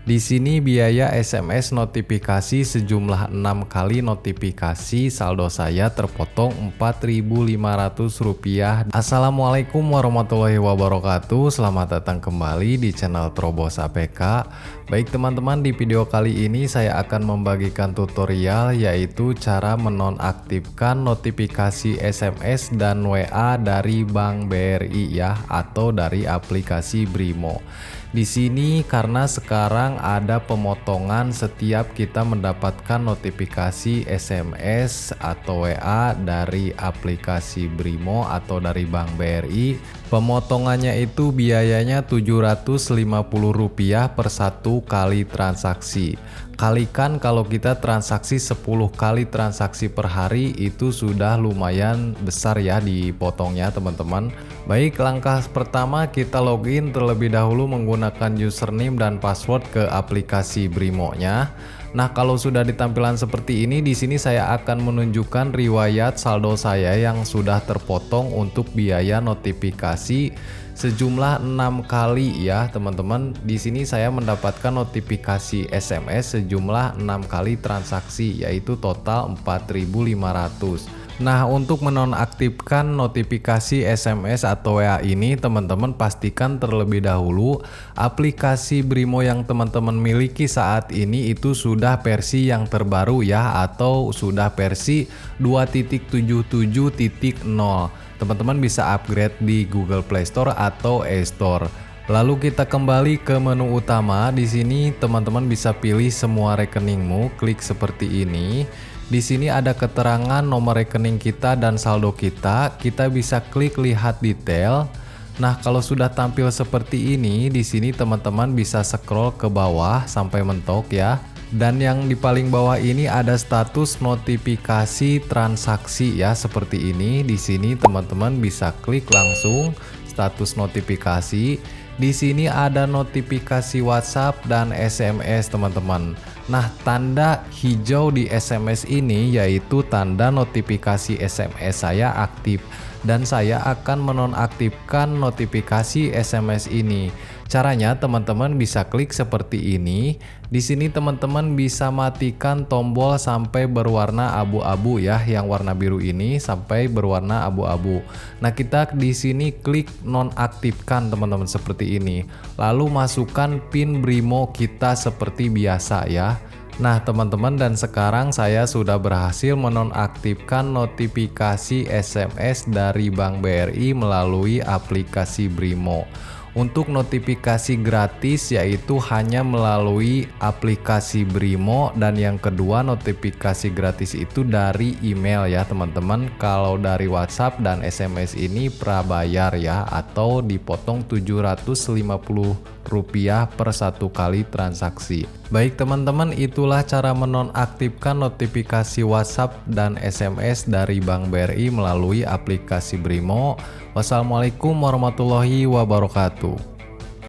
Di sini biaya SMS notifikasi sejumlah 6 kali notifikasi saldo saya terpotong Rp4.500. Assalamualaikum warahmatullahi wabarakatuh. Selamat datang kembali di channel Trobos APK. Baik teman-teman, di video kali ini saya akan membagikan tutorial yaitu cara menonaktifkan notifikasi SMS dan WA dari Bank BRI ya, atau dari aplikasi Brimo. Di sini karena sekarang ada pemotongan setiap kita mendapatkan notifikasi SMS atau WA dari aplikasi Brimo atau dari Bank BRI. Pemotongannya itu biayanya Rp750 per satu kali transaksi. Kalikan kalau kita transaksi 10 kali transaksi per hari, itu sudah lumayan besar ya dipotongnya teman-teman. Baik, langkah pertama kita login terlebih dahulu menggunakan username dan password ke aplikasi Brimo-nya. Nah, kalau sudah di tampilan seperti ini, di sini saya akan menunjukkan riwayat saldo saya yang sudah terpotong untuk biaya notifikasi sejumlah 6 kali ya teman-teman. Di sini saya mendapatkan notifikasi SMS sejumlah 6 kali transaksi, yaitu total 4.500. Nah, untuk menonaktifkan notifikasi SMS atau WA ini, teman-teman pastikan terlebih dahulu aplikasi Brimo yang teman-teman miliki saat ini itu sudah versi yang terbaru ya, atau sudah versi 2.77.0. Teman-teman bisa upgrade di Google Play Store atau e-Store. Lalu kita kembali ke menu utama. Di sini teman-teman bisa pilih semua rekeningmu, klik seperti ini. Di sini ada keterangan nomor rekening kita dan saldo kita. Kita bisa klik lihat detail. Nah, kalau sudah tampil seperti ini, di sini teman-teman bisa scroll ke bawah sampai mentok ya. Dan yang di paling bawah ini ada status notifikasi transaksi ya, seperti ini. Di sini teman-teman bisa klik langsung status notifikasi. Di sini ada notifikasi WhatsApp dan SMS teman-teman. Nah, tanda hijau di SMS ini yaitu tanda notifikasi SMS saya aktif, dan saya akan menonaktifkan notifikasi SMS ini. Caranya teman-teman bisa klik seperti ini. Di sini teman-teman bisa matikan tombol sampai berwarna abu-abu ya, yang warna biru ini sampai berwarna abu-abu. Nah, kita di sini klik nonaktifkan teman-teman seperti ini. Lalu masukkan PIN Brimo kita seperti biasa ya. Nah teman-teman, dan sekarang saya sudah berhasil menonaktifkan notifikasi SMS dari Bank BRI melalui aplikasi Brimo. Untuk notifikasi gratis yaitu hanya melalui aplikasi Brimo, dan yang kedua notifikasi gratis itu dari email ya teman-teman. Kalau dari WhatsApp dan SMS ini prabayar ya, atau dipotong Rp750 per satu kali transaksi. Baik teman-teman, itulah cara menonaktifkan notifikasi WhatsApp dan SMS dari Bank BRI melalui aplikasi Brimo. Wassalamualaikum warahmatullahi wabarakatuh.